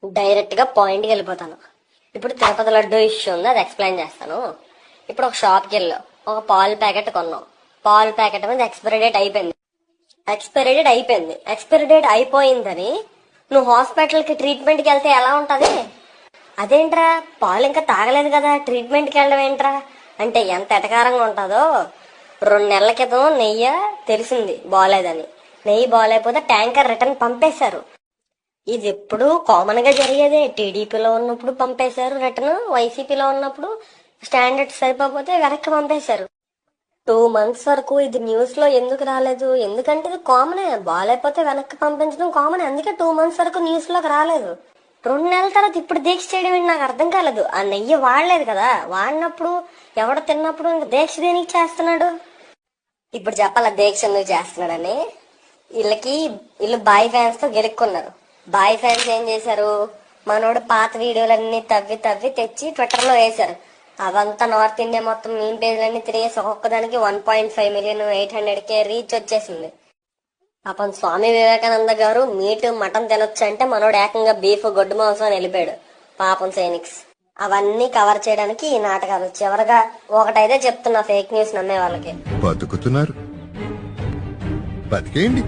Direct గా పాయింట్కి వెళ్ళిపోతాను. ఇప్పుడు తిరుపతి లడ్డు ఇష్యూ ఉంది, అది ఎక్స్ప్లెయిన్ చేస్తాను. ఇప్పుడు ఒక షాప్కి వెళ్ళావు, ఒక పాల ప్యాకెట్ కొన్నావు. పాల ప్యాకెట్ మీద ఎక్స్పైరీ డేట్ అయిపోయింది. ఎక్స్పైరీ డేట్ అయిపోయిందని నువ్వు హాస్పిటల్కి ట్రీట్మెంట్కి వెళ్తే ఎలా ఉంటది? అదేంట్రా, పాలు ఇంకా తాగలేదు కదా ట్రీట్మెంట్కి వెళ్ళడం ఏంట్రా అంటే ఎంత ఎటకారంగా ఉంటుందో. 2 నెలల క్రితం నెయ్యి తెలిసింది బాగాలేదని, నెయ్యి బాగాలేకపోతే ట్యాంకర్ రిటర్న్ పంపేశారు. ఇది ఎప్పుడు కామన్ గా జరిగేదే. టీడీపీలో ఉన్నప్పుడు పంపేశారు రిటర్న్, వైసీపీలో ఉన్నప్పుడు స్టాండర్డ్స్ సరిపోతే వెనక్కి పంపేశారు. 2 months వరకు ఇది న్యూస్ లో ఎందుకు రాలేదు? ఎందుకంటే ఇది కామనే, బాగాలేకపోతే వెనక్కి పంపించడం కామన్, అందుకే 2 months వరకు న్యూస్ లోకి రాలేదు. 2 నెలల తర్వాత ఇప్పుడు దీక్ష చేయడం ఏంటి నాకు అర్థం కాలేదు. ఆ నెయ్యి వాడలేదు కదా, వాడినప్పుడు ఎవడ తిన్నప్పుడు ఇంకా దీక్ష దేనికి చేస్తున్నాడు? ఇప్పుడు చెప్పాల దీక్ష ఎందుకు చేస్తున్నాడని. వీళ్ళు బాయ్ ఫ్యాన్స్ తో గెలుక్కున్నారు. బాయ్ ఫ్యాన్స్ ఏం చేశారు, మనోడు పాత వీడియోలన్నీ తవ్వి తవ్వి తెచ్చి ట్విట్టర్ లో వేశారు. అవంతా నార్త్ ఇండియా మొత్తం మీమ్ పేజ్లన్నీ తిరిగేసి ఒక్కొక్కదానికి 1.5 million 800K రీచ్ వచ్చేసింది. పాపం స్వామి వివేకానంద గారు మీట్ మటన్ తినొచ్చు అంటే మనోడు ఏకంగా బీఫ్ గొడ్డు మాంసం అని వెళ్ళిపోయాడు. పాపం సైనిక్స్. అవన్నీ కవర్ చేయడానికి ఈ నాటకాలు. చివరగా ఒకటైతే చెప్తున్నా, ఫేక్ న్యూస్ నమ్మే వాళ్ళకి బతుకుతున్నారు, బతికేయండి.